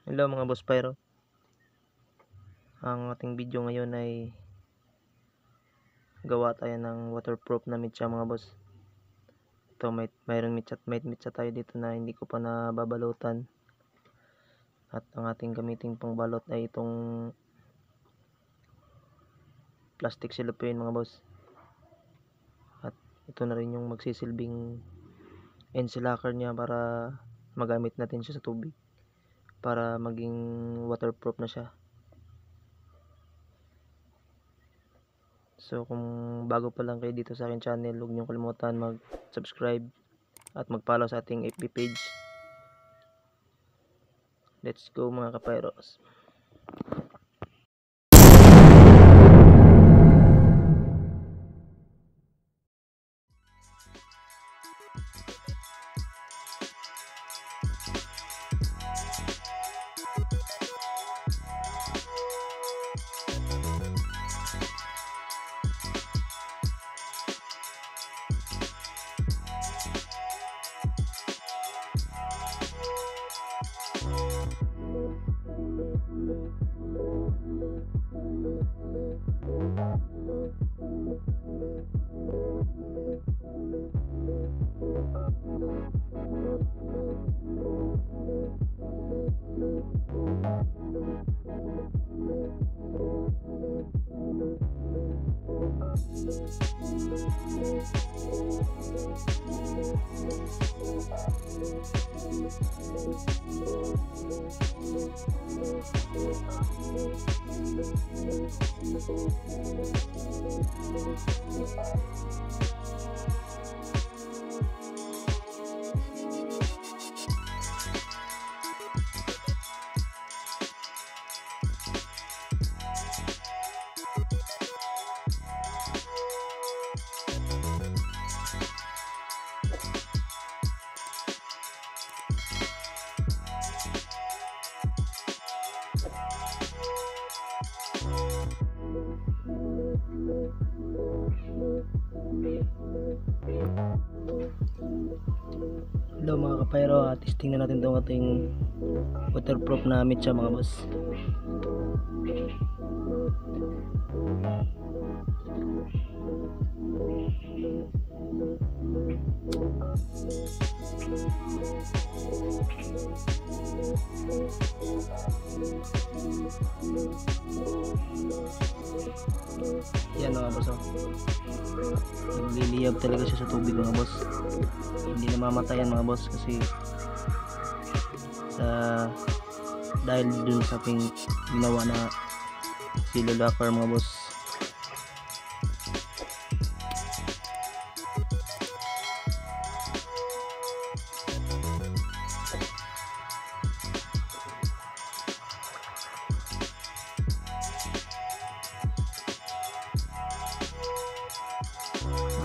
Hello mga boss Pyro. Ang ating video ngayon ay gawa tayo ng waterproof na mitsa mga boss. Ito mayroong mitsa tayo dito na hindi ko pa nababalutan. At ang ating gamiting pangbalot ay itong plastic cellophane mga boss. At ito na rin yung magsisilbing NC locker niya para magamit natin siya sa tubig. Para maging waterproof na siya. So kung bago pa lang kayo dito sa akin channel, huwag niyong kalimutan mag-subscribe at mag-follow sa ating FB page. Let's go mga kapairos. Hello mga kapayro, testing na natin itong ating waterproof na mitsa mga boss. Yan mga boss, nagliliyab talaga siya sa tubig mga boss. Hindi namamatayan mga boss kasi dahil dun sa ating ginawa na silo locker mga boss.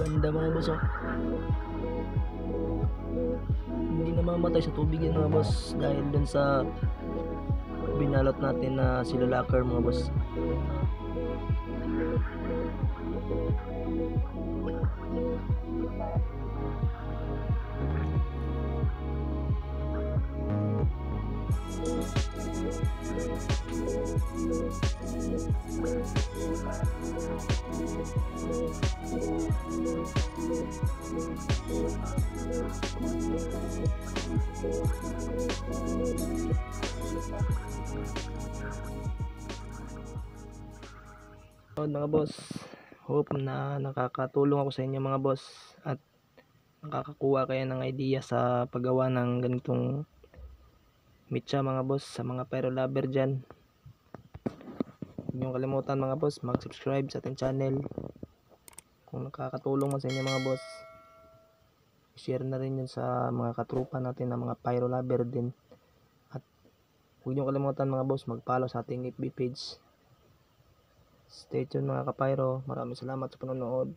Ganda mga boss, hindi namamatay sa tubig yan mga boss dahil dun sa binalot natin na silo locker mga boss. Mga boss, hope na nakakatulong ako sa inyo mga boss at nakakakuha kayo ng idea sa paggawa ng ganitong mitsa mga boss sa mga pyro lover dyan. Huwag niyong kalimutan mga boss mag-subscribe sa ating channel. Kung nakakatulong mo sa inyo mga boss, share na rin yun sa mga katrupa natin na mga pyro lover din. At huwag niyong kalimutan mga boss mag-follow sa ating FB page. Stay tuned mga kapayro. Maraming salamat sa panonood.